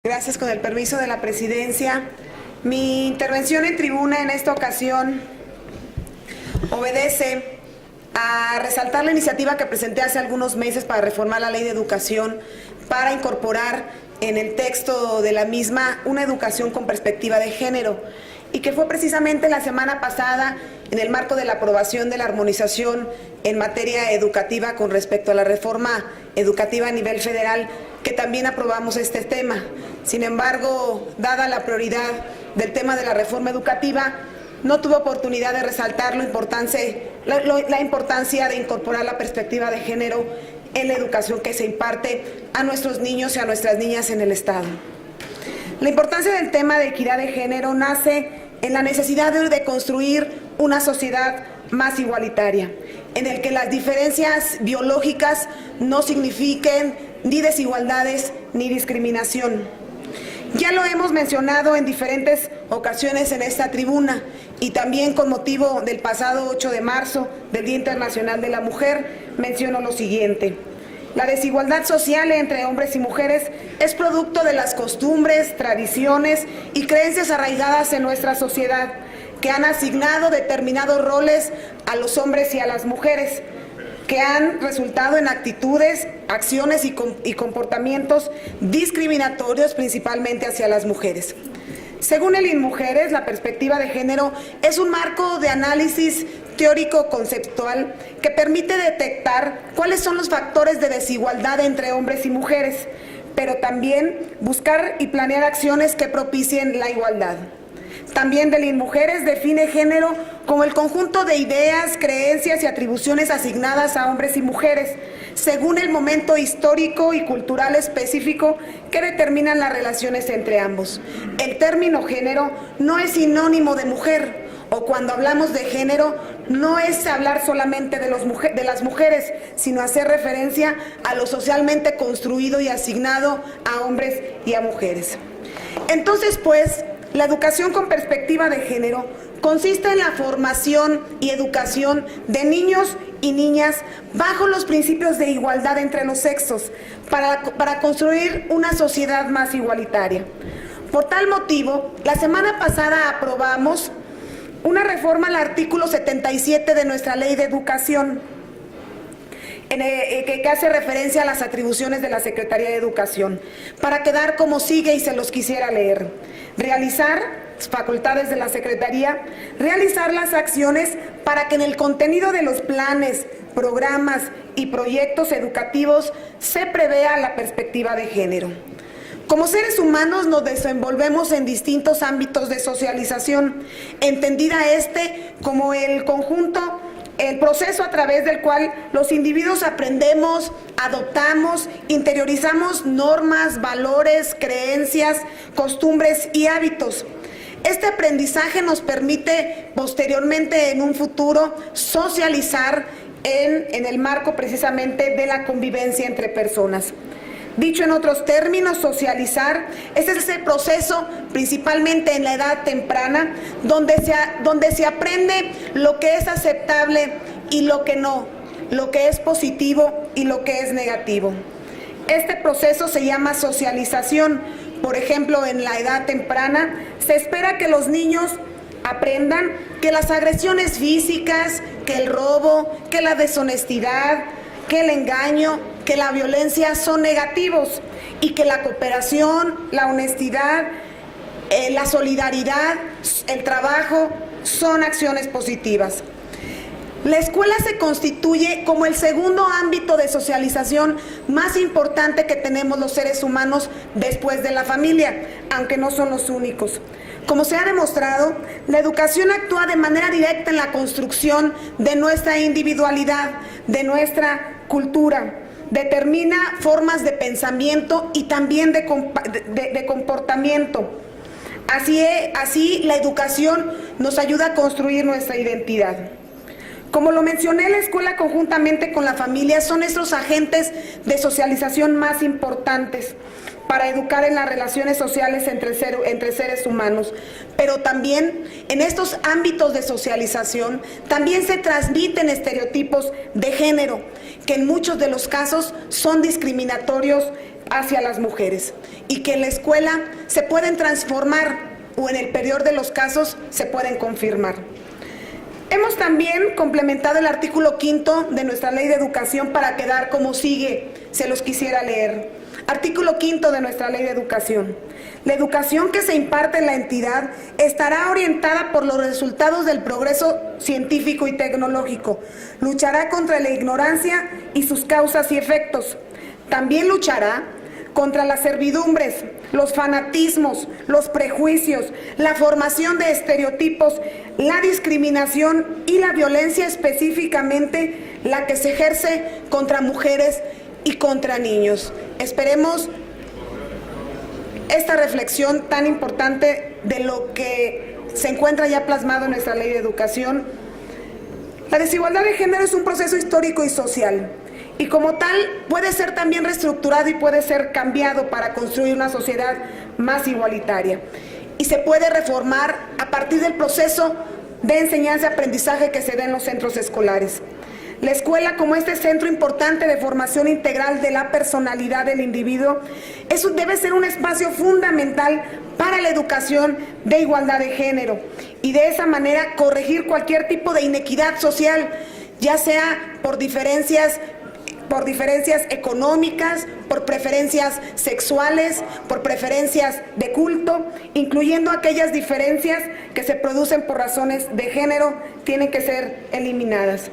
Gracias, con el permiso de la presidencia. Mi intervención en tribuna en esta ocasión obedece a resaltar la iniciativa que presenté hace algunos meses para reformar la Ley de Educación, para incorporar en el texto de la misma una educación con perspectiva de género, y que fue precisamente la semana pasada, en el marco de la aprobación de la armonización en materia educativa con respecto a la reforma educativa a nivel federal, que también aprobamos este tema. Sin embargo, dada la prioridad del tema de la reforma educativa, no tuve oportunidad de resaltar la importancia de incorporar la perspectiva de género en la educación que se imparte a nuestros niños y a nuestras niñas en el Estado. La importancia del tema de equidad de género nace en la necesidad de construir una sociedad más igualitaria, en el que las diferencias biológicas no signifiquen ni desigualdades ni discriminación. Ya lo hemos mencionado en diferentes ocasiones en esta tribuna, y también con motivo del pasado 8 de marzo, del Día Internacional de la Mujer, menciono lo siguiente. La desigualdad social entre hombres y mujeres es producto de las costumbres, tradiciones y creencias arraigadas en nuestra sociedad, que han asignado determinados roles a los hombres y a las mujeres, que han resultado en actitudes, acciones y comportamientos discriminatorios, principalmente hacia las mujeres. Según el INMujeres, la perspectiva de género es un marco de análisis teórico-conceptual que permite detectar cuáles son los factores de desigualdad entre hombres y mujeres, pero también buscar y planear acciones que propicien la igualdad. También del INMujeres define género como el conjunto de ideas, creencias y atribuciones asignadas a hombres y mujeres, según el momento histórico y cultural específico que determinan las relaciones entre ambos. El término género no es sinónimo de mujer, o cuando hablamos de género no es hablar solamente de las mujeres, sino hacer referencia a lo socialmente construido y asignado a hombres y a mujeres. Entonces, pues, la educación con perspectiva de género consiste en la formación y educación de niños y niñas bajo los principios de igualdad entre los sexos, para construir una sociedad más igualitaria. Por tal motivo, la semana pasada aprobamos una reforma al artículo 77 de nuestra Ley de Educación, que hace referencia a las atribuciones de la Secretaría de Educación, para quedar como sigue, y se los quisiera leer. Realizar facultades de la Secretaría, realizar las acciones para que en el contenido de los planes, programas y proyectos educativos se prevea la perspectiva de género. Como seres humanos nos desenvolvemos en distintos ámbitos de socialización, entendida como el conjunto, el proceso a través del cual los individuos aprendemos, adoptamos, interiorizamos normas, valores, creencias, costumbres y hábitos. Este aprendizaje nos permite posteriormente, en un futuro, socializar en el marco precisamente de la convivencia entre personas. Dicho en otros términos, socializar es ese proceso, principalmente en la edad temprana, donde se aprende lo que es aceptable y lo que no, lo que es positivo y lo que es negativo. Este proceso se llama socialización. Por ejemplo, en la edad temprana se espera que los niños aprendan que las agresiones físicas, que el robo, que la deshonestidad, que el engaño, que la violencia son negativos, y que la cooperación, la honestidad, la solidaridad, el trabajo son acciones positivas. La escuela se constituye como el segundo ámbito de socialización más importante que tenemos los seres humanos después de la familia, aunque no son los únicos. Como se ha demostrado, la educación actúa de manera directa en la construcción de nuestra individualidad, de nuestra cultura. Determina formas de pensamiento y también de comportamiento. Así, la educación nos ayuda a construir nuestra identidad. Como lo mencioné, la escuela conjuntamente con la familia son estos agentes de socialización más importantes para educar en las relaciones sociales entre seres humanos. Pero también en estos ámbitos de socialización también se transmiten estereotipos de género, que en muchos de los casos son discriminatorios hacia las mujeres y que en la escuela se pueden transformar o en el peor de los casos se pueden confirmar. Hemos también complementado el artículo 5 de nuestra Ley de Educación para quedar como sigue, se los quisiera leer. Artículo 5 de nuestra Ley de Educación. La educación que se imparte en la entidad estará orientada por los resultados del progreso científico y tecnológico. Luchará contra la ignorancia y sus causas y efectos. También luchará contra las servidumbres, los fanatismos, los prejuicios, la formación de estereotipos, la discriminación y la violencia, específicamente la que se ejerce contra mujeres y contra niños. Esperemos esta reflexión tan importante de lo que se encuentra ya plasmado en nuestra Ley de Educación. La desigualdad de género es un proceso histórico y social, y como tal puede ser también reestructurado y puede ser cambiado para construir una sociedad más igualitaria. Y se puede reformar a partir del proceso de enseñanza-aprendizaje que se da en los centros escolares. La escuela, como este centro importante de formación integral de la personalidad del individuo, debe ser un espacio fundamental para la educación de igualdad de género y de esa manera corregir cualquier tipo de inequidad social, ya sea por diferencias económicas, por preferencias sexuales, por preferencias de culto, incluyendo aquellas diferencias que se producen por razones de género, tienen que ser eliminadas.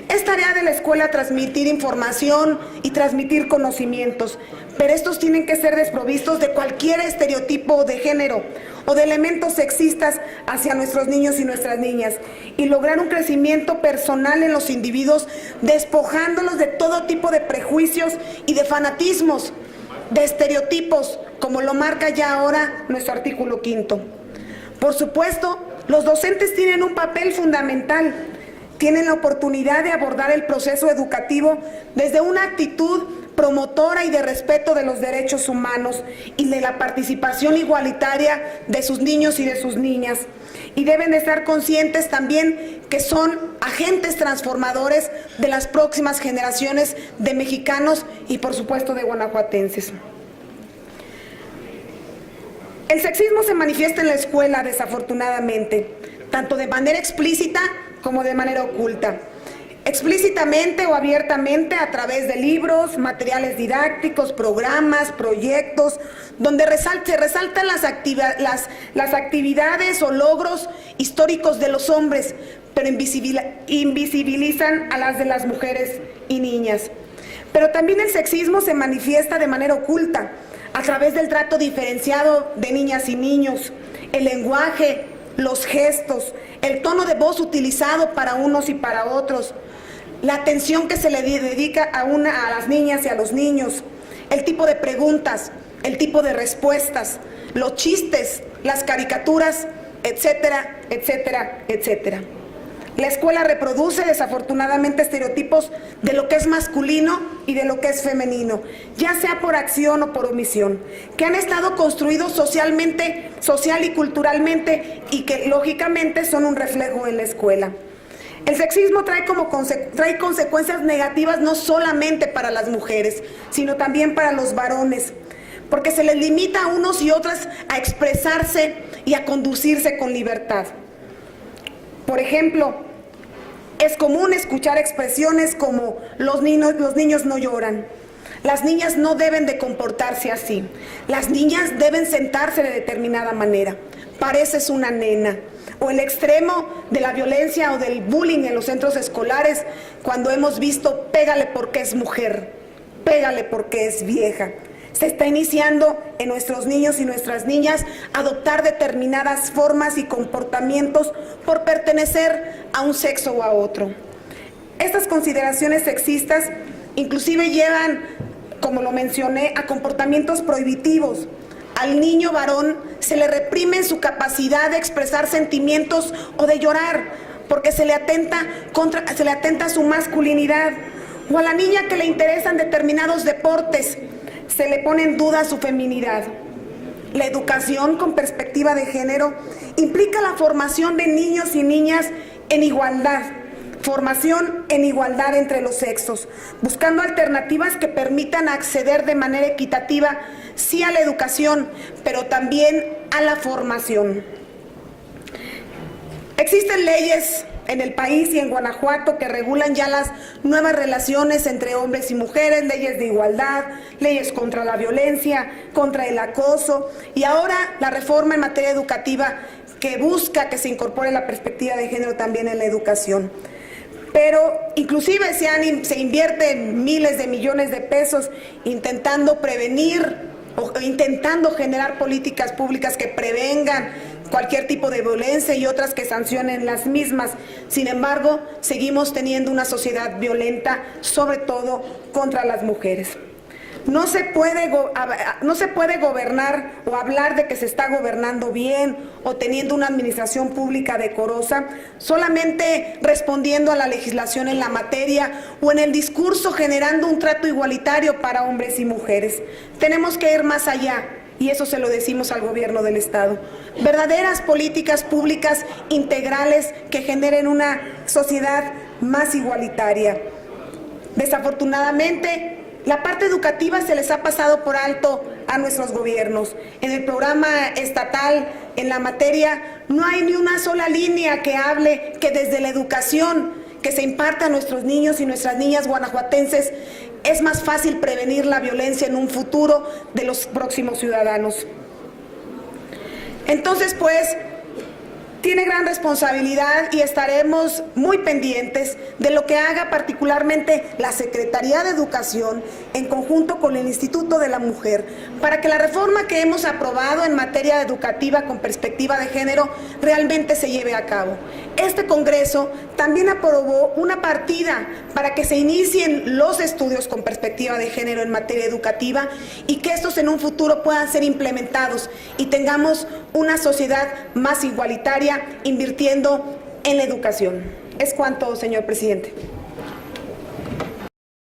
Es tarea de la escuela transmitir información y transmitir conocimientos, pero estos tienen que ser desprovistos de cualquier estereotipo de género o de elementos sexistas hacia nuestros niños y nuestras niñas, y lograr un crecimiento personal en los individuos, despojándolos de todo tipo de prejuicios y de fanatismos, de estereotipos, como lo marca ya ahora nuestro artículo 5. Por supuesto, los docentes tienen un papel fundamental. Tienen la oportunidad de abordar el proceso educativo desde una actitud promotora y de respeto de los derechos humanos y de la participación igualitaria de sus niños y de sus niñas. Y deben de estar conscientes también que son agentes transformadores de las próximas generaciones de mexicanos y, por supuesto, de guanajuatenses. El sexismo se manifiesta en la escuela, desafortunadamente, tanto de manera explícita como de manera oculta. Explícitamente o abiertamente a través de libros, materiales didácticos, programas, proyectos, donde se resaltan las actividades o logros históricos de los hombres, pero invisibilizan a las de las mujeres y niñas. Pero también el sexismo se manifiesta de manera oculta, a través del trato diferenciado de niñas y niños, el lenguaje, los gestos, el tono de voz utilizado para unos y para otros, la atención que se le dedica a las niñas y a los niños, el tipo de preguntas, el tipo de respuestas, los chistes, las caricaturas, etcétera, etcétera, etcétera. La escuela reproduce desafortunadamente estereotipos de lo que es masculino y de lo que es femenino, ya sea por acción o por omisión, que han estado construidos social y culturalmente y que lógicamente son un reflejo en la escuela. El sexismo trae consecuencias negativas no solamente para las mujeres, sino también para los varones, porque se les limita a unos y otras a expresarse y a conducirse con libertad. Por ejemplo, es común escuchar expresiones como los niños no lloran, las niñas no deben de comportarse así, las niñas deben sentarse de determinada manera, pareces una nena, o el extremo de la violencia o del bullying en los centros escolares, cuando hemos visto pégale porque es mujer, pégale porque es vieja. Se está iniciando en nuestros niños y nuestras niñas a adoptar determinadas formas y comportamientos por pertenecer a un sexo o a otro. Estas consideraciones sexistas inclusive llevan, como lo mencioné, a comportamientos prohibitivos. Al niño varón se le reprime su capacidad de expresar sentimientos o de llorar porque se le atenta a su masculinidad. O a la niña que le interesan determinados deportes, se le pone en duda su feminidad. La educación con perspectiva de género implica la formación de niños y niñas en igualdad, formación en igualdad entre los sexos, buscando alternativas que permitan acceder de manera equitativa, sí a la educación, pero también a la formación. Existen leyes en el país y en Guanajuato que regulan ya las nuevas relaciones entre hombres y mujeres, leyes de igualdad, leyes contra la violencia, contra el acoso, y ahora la reforma en materia educativa que busca que se incorpore la perspectiva de género también en la educación. Pero inclusive se invierten miles de millones de pesos intentando prevenir o intentando generar políticas públicas que prevengan cualquier tipo de violencia y otras que sancionen las mismas. Sin embargo, seguimos teniendo una sociedad violenta, sobre todo contra las mujeres. No se puede gobernar o hablar de que se está gobernando bien o teniendo una administración pública decorosa solamente respondiendo a la legislación en la materia o en el discurso generando un trato igualitario para hombres y mujeres. Tenemos que ir más allá. Y eso se lo decimos al gobierno del Estado. Verdaderas políticas públicas integrales que generen una sociedad más igualitaria. Desafortunadamente, la parte educativa se les ha pasado por alto a nuestros gobiernos. En el programa estatal, en la materia, no hay ni una sola línea que hable que desde la educación que se imparte a nuestros niños y nuestras niñas guanajuatenses es más fácil prevenir la violencia en un futuro de los próximos ciudadanos. Entonces, pues, tiene gran responsabilidad y estaremos muy pendientes de lo que haga particularmente la Secretaría de Educación en conjunto con el Instituto de la Mujer para que la reforma que hemos aprobado en materia educativa con perspectiva de género realmente se lleve a cabo. Este Congreso también aprobó una partida para que se inicien los estudios con perspectiva de género en materia educativa y que estos en un futuro puedan ser implementados y tengamos una sociedad más igualitaria invirtiendo en la educación. Es cuanto, señor presidente.